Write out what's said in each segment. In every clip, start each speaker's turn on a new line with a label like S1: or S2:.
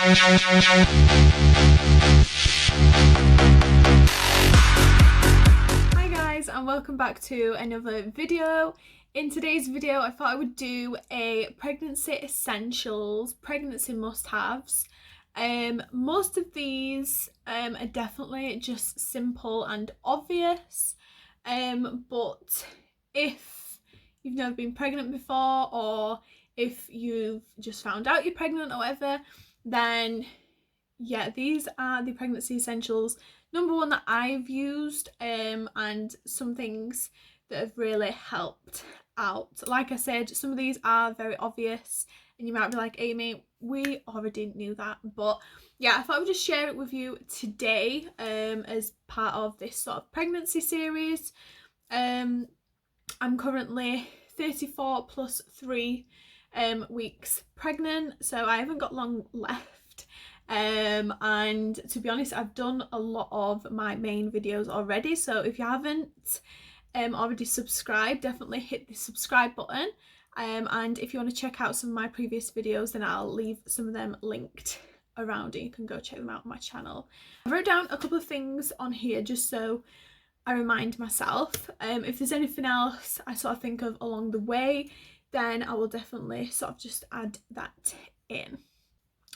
S1: Hi guys, and welcome back to another video. In today's video I thought I would do a pregnancy essentials, pregnancy must-haves. Most of these are definitely just simple and obvious, but if you've never been pregnant before, or if you've just found out you're pregnant or whatever, then yeah, these are the pregnancy essentials number one that I've used, and some things that have really helped out. Like I said, some of these are very obvious and you might be like, Amy, we already knew that, but yeah, I thought I would just share it with you today as part of this sort of pregnancy series. I'm currently 34 plus 3 weeks pregnant, so I haven't got long left. And to be honest, I've done a lot of my main videos already, so if you haven't already subscribed, definitely hit the subscribe button, and if you want to check out some of my previous videos, then I'll leave some of them linked around and you can go check them out on my channel. I wrote down a couple of things on here just so I remind myself. If there's anything else I sort of think of along the way, then I will definitely sort of just add that in.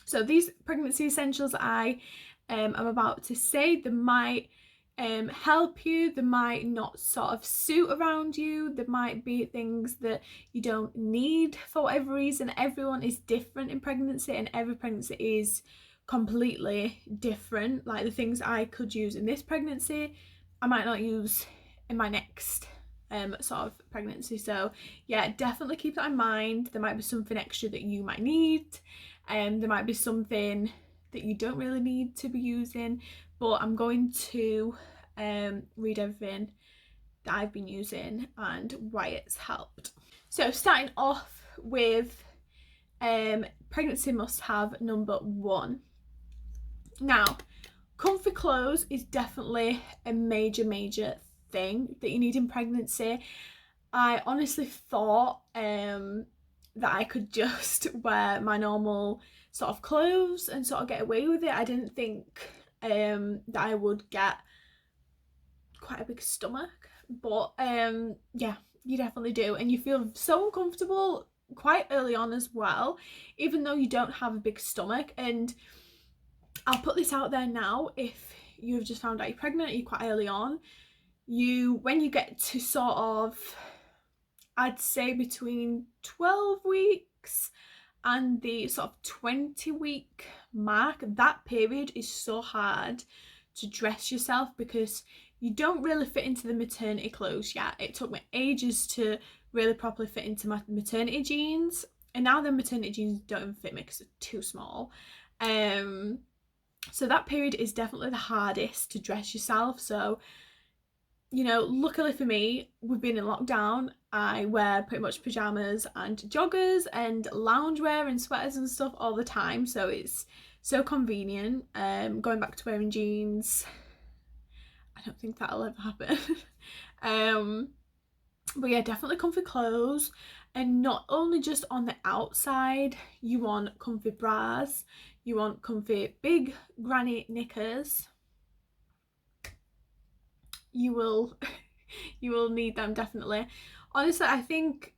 S1: So these pregnancy essentials I am about to say, they might help you, they might not sort of suit around you, there might be things that you don't need for whatever reason. Everyone is different in pregnancy and every pregnancy is completely different. Like the things I could use in this pregnancy, I might not use in my next sort of pregnancy. So yeah, definitely keep that in mind. There might be something extra that you might need, and there might be something that you don't really need to be using, but I'm going to read everything that I've been using and why it's helped. So starting off with pregnancy must-have number one. Now, comfy clothes is definitely a major thing that you need in pregnancy. I honestly thought that I could just wear my normal sort of clothes and sort of get away with it. I didn't think that I would get quite a big stomach, but yeah, you definitely do, and you feel so uncomfortable quite early on as well, even though you don't have a big stomach. And I'll put this out there now, if you've just found out you're pregnant, you're quite early on, when you get to sort of, I'd say between 12 weeks and the sort of 20-week mark, that period is so hard to dress yourself because you don't really fit into the maternity clothes yet. It took me ages to really properly fit into my maternity jeans, and now the maternity jeans don't even fit me because they're too small. So that period is definitely the hardest to dress yourself. So, you know, luckily for me, we've been in lockdown. I wear pretty much pajamas and joggers and loungewear and sweaters and stuff all the time, so it's so convenient. Going back to wearing jeans, I don't think that'll ever happen. But yeah, definitely comfy clothes, and not only just on the outside. You want comfy bras, you want comfy big granny knickers. You will need them, definitely. Honestly, I think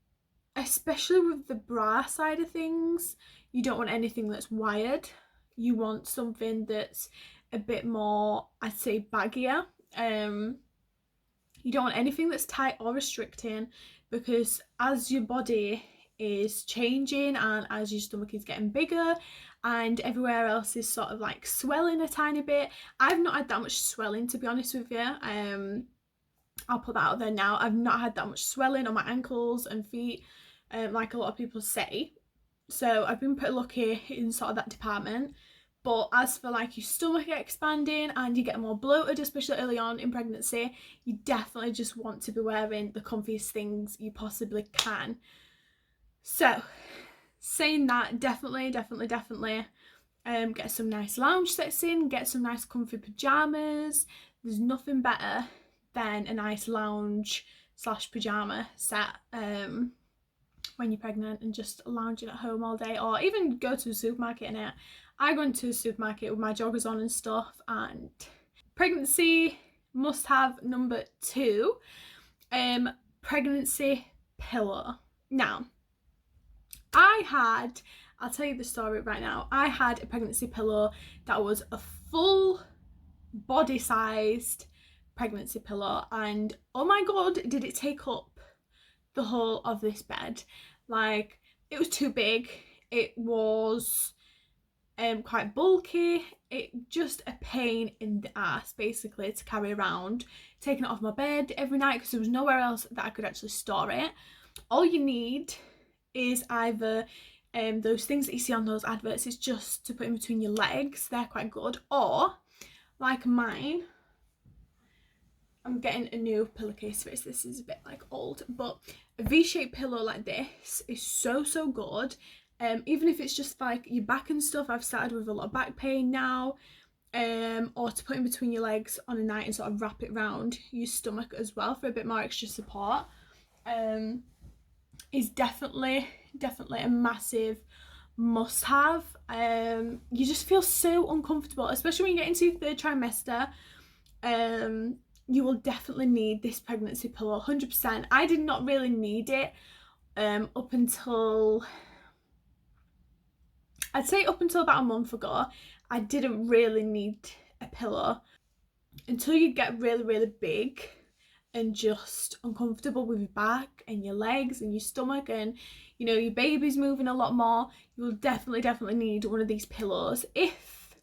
S1: especially with the bra side of things, you don't want anything that's wired. You want something that's a bit more, I'd say, baggier. You don't want anything that's tight or restricting, because as your body is changing and as your stomach is getting bigger and everywhere else is sort of like swelling a tiny bit. I've not had that much swelling, to be honest with you. I'll put that out there now. I've not had that much swelling on my ankles and feet, like a lot of people say. So I've been pretty lucky in sort of that department. But as for like your stomach expanding and you get more bloated, especially early on in pregnancy, you definitely just want to be wearing the comfiest things you possibly can. So saying that, definitely get some nice lounge sets in, get some nice comfy pajamas. There's nothing better than a nice lounge / pajama set when you're pregnant and just lounging at home all day, or even go to the supermarket in it I go into the supermarket with my joggers on and stuff. And pregnancy must have number 2, pregnancy pillow. Now, I'll tell you the story right now. I had a pregnancy pillow that was a full body sized pregnancy pillow, and oh my god, did it take up the whole of this bed. Like, it was too big, it was quite bulky, it just a pain in the ass basically to carry around, taking it off my bed every night because there was nowhere else that I could actually store it. All you need is either those things that you see on those adverts, it's just to put in between your legs, they're quite good, or like mine, I'm getting a new pillowcase for this is a bit like old, but a V-shaped pillow like this is so good. Even if it's just like your back and stuff, I've started with a lot of back pain now, or to put in between your legs on a night and sort of wrap it around your stomach as well for a bit more extra support, is definitely a massive must have. You just feel so uncomfortable, especially when you get into your 3rd trimester. You will definitely need this pregnancy pillow, 100%. I did not really need it up until, I'd say up until about a month ago. I didn't really need a pillow until you get really big and just uncomfortable with your back and your legs and your stomach, and you know your baby's moving a lot more. You will definitely need one of these pillows. If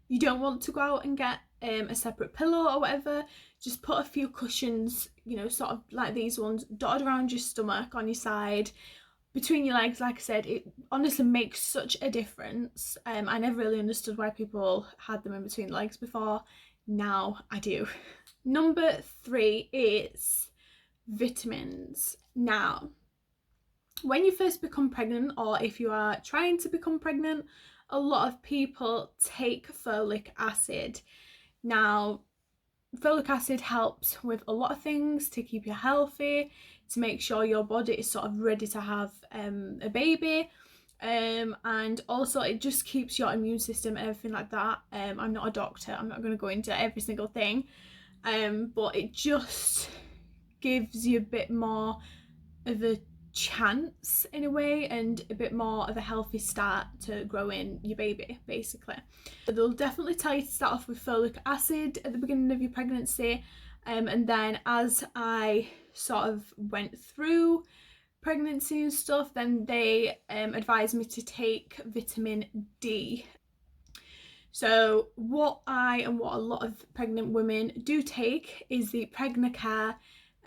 S1: you don't want to go out and get a separate pillow or whatever, just put a few cushions, you know, sort of like these ones, dotted around your stomach, on your side, between your legs. Like I said, it honestly makes such a difference. I never really understood why people had them in between the legs before. Now I do. Number 3 is vitamins. Now, when you first become pregnant, or if you are trying to become pregnant, a lot of people take folic acid. Now, folic acid helps with a lot of things to keep you healthy, to make sure your body is sort of ready to have a baby, and also it just keeps your immune system and everything like that. I'm not a doctor, I'm not going to go into every single thing, but it just gives you a bit more of a chance in a way, and a bit more of a healthy start to growing your baby basically. But they'll definitely tell you to start off with folic acid at the beginning of your pregnancy, and then as I sort of went through pregnancy and stuff, then they advised me to take vitamin D. So what I and what a lot of pregnant women do take is the Pregnacare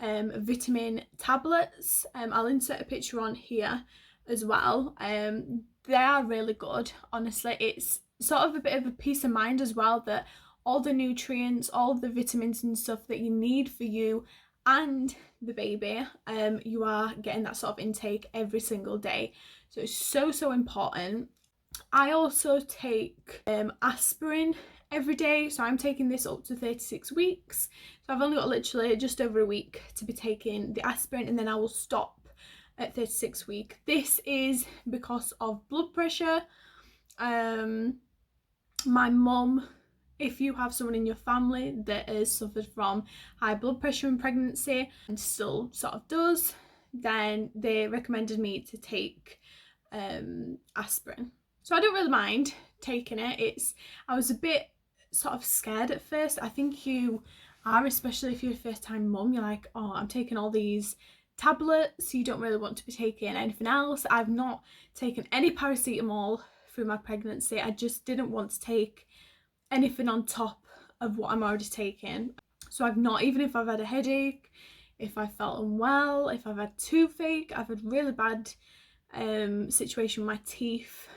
S1: vitamin tablets. I'll insert a picture on here as well. They are really good, honestly. It's sort of a bit of a peace of mind as well, that all the nutrients, all the vitamins and stuff that you need for you and the baby, you are getting that sort of intake every single day. So it's so important. I also take aspirin every day, so I'm taking this up to 36 weeks. So I've only got literally just over a week to be taking the aspirin, and then I will stop at 36 weeks. This is because of blood pressure. My mum, if you have someone in your family that has suffered from high blood pressure in pregnancy and still sort of does, then they recommended me to take aspirin. So I don't really mind taking it. I was a bit sort of scared at first. I think you are, especially if you're a first time mum, you're like, oh, I'm taking all these tablets, you don't really want to be taking anything else. I've not taken any paracetamol through my pregnancy. I just didn't want to take anything on top of what I'm already taking. So I've not, even if I've had a headache, if I felt unwell, if I've had toothache, I've had really bad situation with my teeth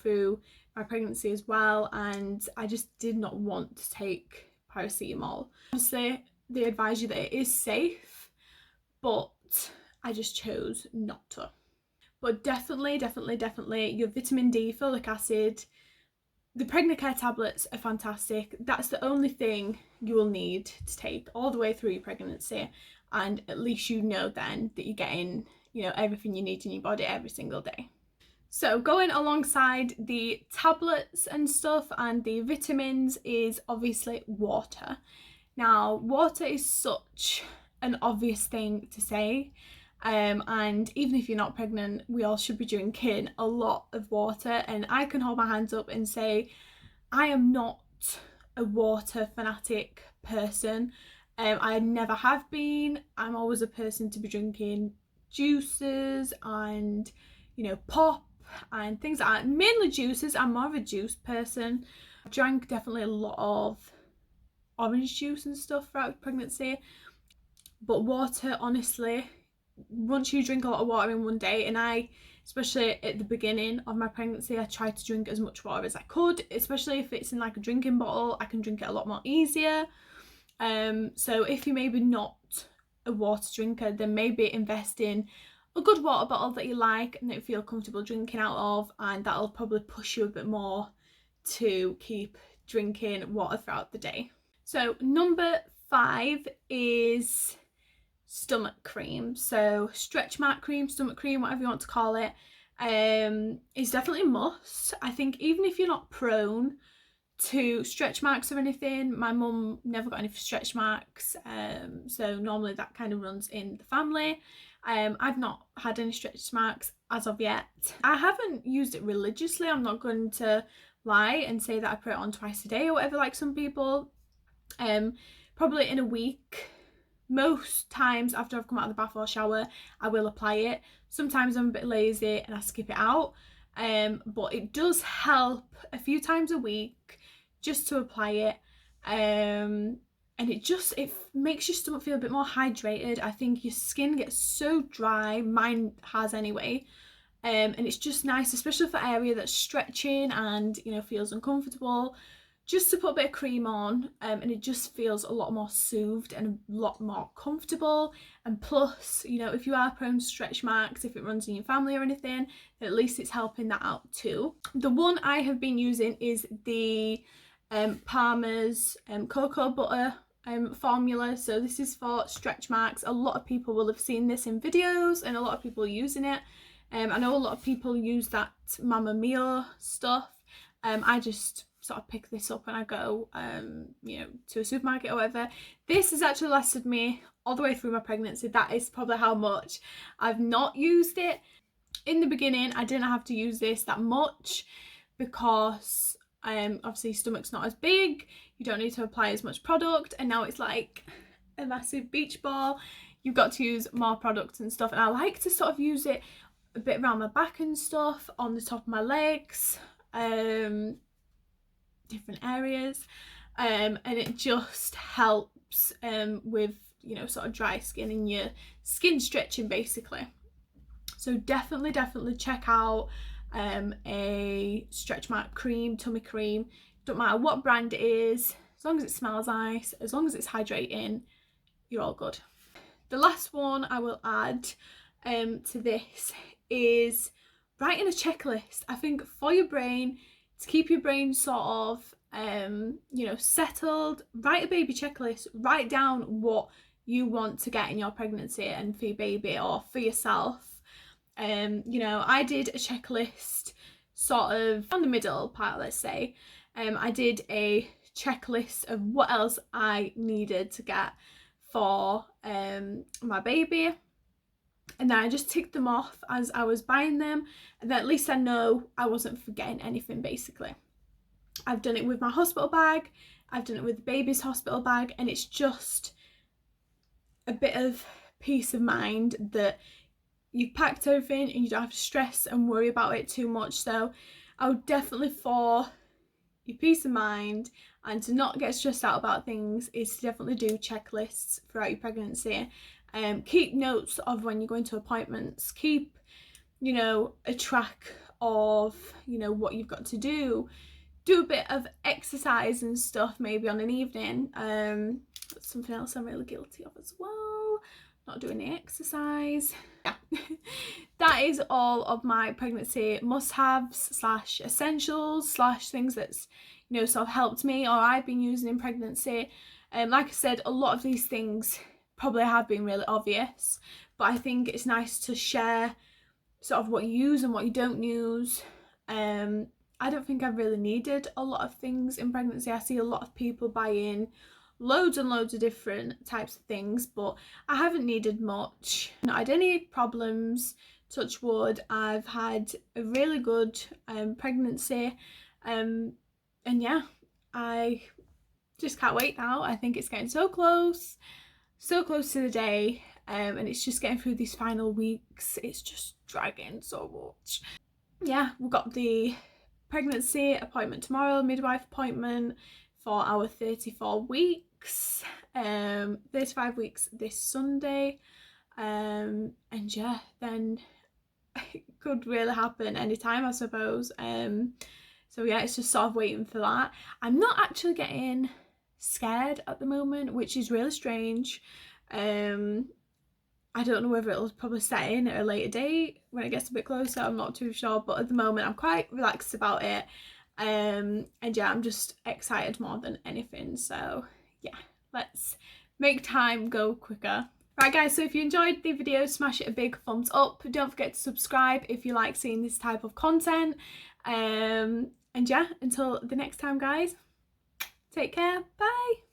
S1: through my pregnancy as well, and I just did not want to take paracetamol. Obviously they advise you that it is safe, but I just chose not to. But definitely your vitamin D, folic acid, the Pregnacare tablets are fantastic. That's the only thing you will need to take all the way through your pregnancy, and at least you know then that you're getting, you know, everything you need in your body every single day. So going alongside the tablets and stuff and the vitamins is obviously water. Now, water is such an obvious thing to say, and even if you're not pregnant, we all should be drinking a lot of water. And I can hold my hands up and say I am not a water fanatic person. I never have been. I'm always a person to be drinking juices and, you know, pop and things like that. Mainly juices. I'm more of a juice person. I drank definitely a lot of orange juice and stuff throughout pregnancy, but water, honestly, once you drink a lot of water in one day, and I, especially at the beginning of my pregnancy, I tried to drink as much water as I could, especially if it's in like a drinking bottle. I can drink it a lot more easier. So if you're maybe not a water drinker, then maybe invest in a good water bottle that you like and that you feel comfortable drinking out of, and that'll probably push you a bit more to keep drinking water throughout the day. So number 5 is stomach cream. So stretch mark cream, stomach cream, whatever you want to call it, is definitely a must. I think even if you're not prone to stretch marks or anything, my mum never got any stretch marks, so normally that kind of runs in the family. I've not had any stretch marks as of yet. I haven't used it religiously, I'm not going to lie and say that I put it on twice a day or whatever like some people. Probably in a week. Most times after I've come out of the bath or shower, I will apply it. Sometimes I'm a bit lazy and I skip it out, but it does help a few times a week just to apply it, and it makes your stomach feel a bit more hydrated. I think your skin gets so dry, mine has anyway, and it's just nice, especially for area that's stretching and, you know, feels uncomfortable, just to put a bit of cream on, and it just feels a lot more soothed and a lot more comfortable. And plus, you know, if you are prone to stretch marks, if it runs in your family or anything, at least it's helping that out too. The one I have been using is the Palmer's cocoa butter formula. So this is for stretch marks. A lot of people will have seen this in videos and a lot of people using it. I know a lot of people use that Mamma Mia stuff. I just sort of pick this up when I go you know, to a supermarket or whatever. This has actually lasted me all the way through my pregnancy. That is probably how much I've not used it. In the beginning I didn't have to use this that much because obviously stomach's not as big, you don't need to apply as much product, and now it's like a massive beach ball, you've got to use more products and stuff. And I like to sort of use it a bit around my back and stuff, on the top of my legs, different areas, and it just helps with, you know, sort of dry skin and your skin stretching basically. So definitely check out a stretch mark cream, tummy cream. Don't matter what brand it is, as long as it smells nice, as long as it's hydrating, you're all good. The last one I will add to this is writing a checklist. I think for your brain, to keep your brain sort of you know, settled, write a baby checklist. Write down what you want to get in your pregnancy and for your baby or for yourself. You know, I did a checklist sort of on the middle part, let's say. I did a checklist of what else I needed to get for my baby, and then I just ticked them off as I was buying them, and then at least I know I wasn't forgetting anything basically. I've done it with my hospital bag, I've done it with the baby's hospital bag, and it's just a bit of peace of mind that you've packed everything and you don't have to stress and worry about it too much. So I would definitely, for your peace of mind and to not get stressed out about things, is to definitely do checklists throughout your pregnancy. Keep notes of when you're going to appointments, keep, you know, a track of, you know, what you've got to do a bit of exercise and stuff maybe on an evening. That's something else I'm really guilty of as well, not doing the exercise. Yeah. That is all of my pregnancy must-haves / essentials / things that's, you know, sort of helped me or I've been using in pregnancy. Like I said, a lot of these things probably have been really obvious, but I think it's nice to share sort of what you use and what you don't use. I don't think I've really needed a lot of things in pregnancy. I see a lot of people buying loads and loads of different types of things, but I haven't needed much. Not had any problems, touch wood. I've had a really good pregnancy, and yeah, I just can't wait now. I think it's getting so close to the day, and it's just getting through these final weeks. It's just dragging so much. Yeah, we've got the pregnancy appointment tomorrow, midwife appointment for our 34 weeks, 35 weeks this Sunday, and yeah, then it could really happen anytime, I suppose. So yeah, it's just sort of waiting for that. I'm not actually getting scared at the moment, which is really strange. I don't know whether it'll probably set in at a later date when it gets a bit closer. I'm not too sure, but at the moment I'm quite relaxed about it. And yeah, I'm just excited more than anything. So yeah, let's make time go quicker. Right guys, so if you enjoyed the video, smash it a big thumbs up. Don't forget to subscribe if you like seeing this type of content. And yeah, until the next time guys, take care, bye.